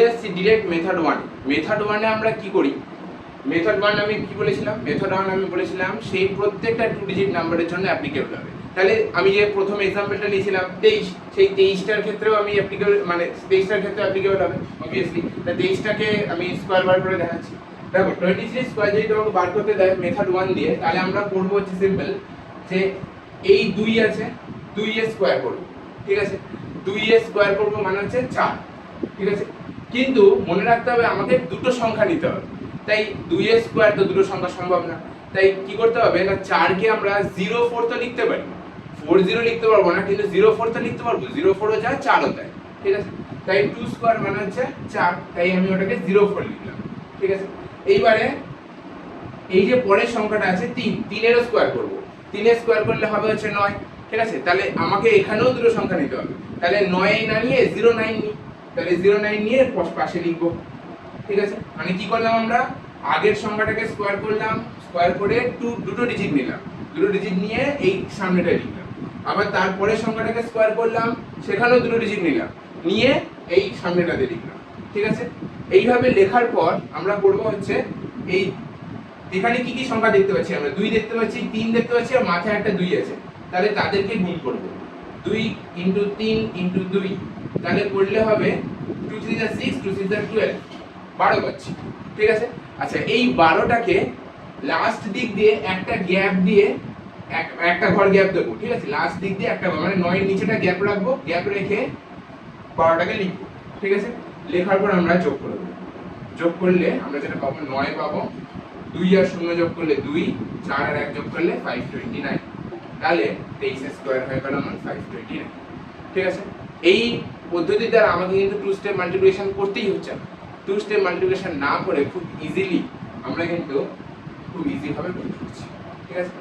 যাচ্ছি direct method one. Method ওয়ানে আমরা কি করি, মেথড ওয়ান আমি কি বলেছিলাম, মেথড ওয়ান আমি বলেছিলাম সেই প্রত্যেকটা 2 ডিজিট নাম্বারের জন্য অ্যাপ্লিকেবল হবে। তাহলে আমি যে প্রথম এক্সাম্পলটা নিয়েছিলাম 23, সেই 23টার ক্ষেত্রেও আমি অ্যাপ্লিকেবল, মানে 23টার ক্ষেত্রে অ্যাপ্লিকেবল হবে অবভিয়াসলি। তা 23টাকে আমি স্কোয়ার বার করে দেখাচ্ছি। দেখো 23 স্কোয়ার যদি তোমাকে বার করতে দেয় মেথড ওয়ান দিয়ে, তাহলে আমরা করবো হচ্ছে সিম্পল, যে এই 2 আছে, 2 এর স্কোয়ার করবো, ঠিক আছে। 2 এর স্কোয়ার করবো মানে হচ্ছে 4, ঠিক আছে। কিন্তু মনে রাখতে হবে আমাকে দুটো সংখ্যা নিতে হবে, তাই 2 এর স্কোয়ার তো দুটো সংখ্যা সম্ভব না, তাই কি করতে হবে না 4কে আমরা 04 তো লিখতে পারি, 40 লিখতে পারবো না, কিন্তু 04 তো লিখতে পারবো, 04 ও যায় 4 ও যায়, ঠিক আছে। তাই 2 স্কোয়ার মানে হচ্ছে 4, তাই আমি ওটাকে 04 লিখলাম, ঠিক আছে। এইবারে এই যে পরের সংখ্যাটা আছে 3, 3 এর স্কোয়ার করব, 3 এর স্কোয়ার করলে হবে হচ্ছে 9, ঠিক আছে। তাহলে আমাকে এখানেও দুটো সংখ্যা নিতে হবে, তাহলে 9 না নিয়ে 09 নিই, তাহলে 09 নিয়ে পাশে লিখবো, ঠিক আছে। মানে কি করলাম আমরা আগের সংখ্যাটাকে স্কোয়ার করলাম, স্কোয়ার করে দুটো ডিজিট নিলাম, দুটো ডিজিট নিয়ে এই সামনেটা লিখলাম। আবার তারপরে সংখ্যাটাকে স্কোয়ার করলাম, সেখানেও দুটো ডিজিট নিলাম, নিয়ে এই সামনেটাতে লিখলাম, ঠিক আছে। এইভাবে লেখার পর আমরা করব হচ্ছে এই এখানে কি কি সংখ্যা দেখতে পাচ্ছি আমরা, 2 দেখতে পাচ্ছি, 3 দেখতে পাচ্ছি, আর মাথায় একটা 2 আছে, তাহলে তাদেরকে গুণ করব, 2 × 3 × 2, তাহলে করলে হবে 2 3 যা 6, 2 6 যা 12, 12 পাচ্ছি, ঠিক আছে। আচ্ছা এই 12টাকে লাস্ট দিক দিয়ে একটা গ্যাপ দিয়ে একটা ঘর গ্যাপ দেবো, ঠিক আছে। লাস্ট দিক দিয়ে একটা, মানে 9 এর নিচেটা গ্যাপ রাখবো, গ্যাপ রেখে 12টাকে লিখবো, ঠিক আছে। লেখার পর আমরা যোগ করে দেবো, যোগ করলে আমরা যেটা পাবো 9 পাবো, 2 আর 0 যোগ করলে 2, 4 আর 1 যোগ করলে 529, তাহলে 23 স্কয়ার হয়ে গেল আমার 529, ঠিক আছে। এই পদ্ধতি দ্বারা আমাকে কিন্তু 2 স্টেপ মাল্টিপ্লিকেশন করতেই হচ্ছে না, 2 স্টেপ মাল্টিপ্লিকেশন না করে খুব ইজিলি আমরা কিন্তু খুব ইজি ভাবে করতে পারছি, ঠিক আছে।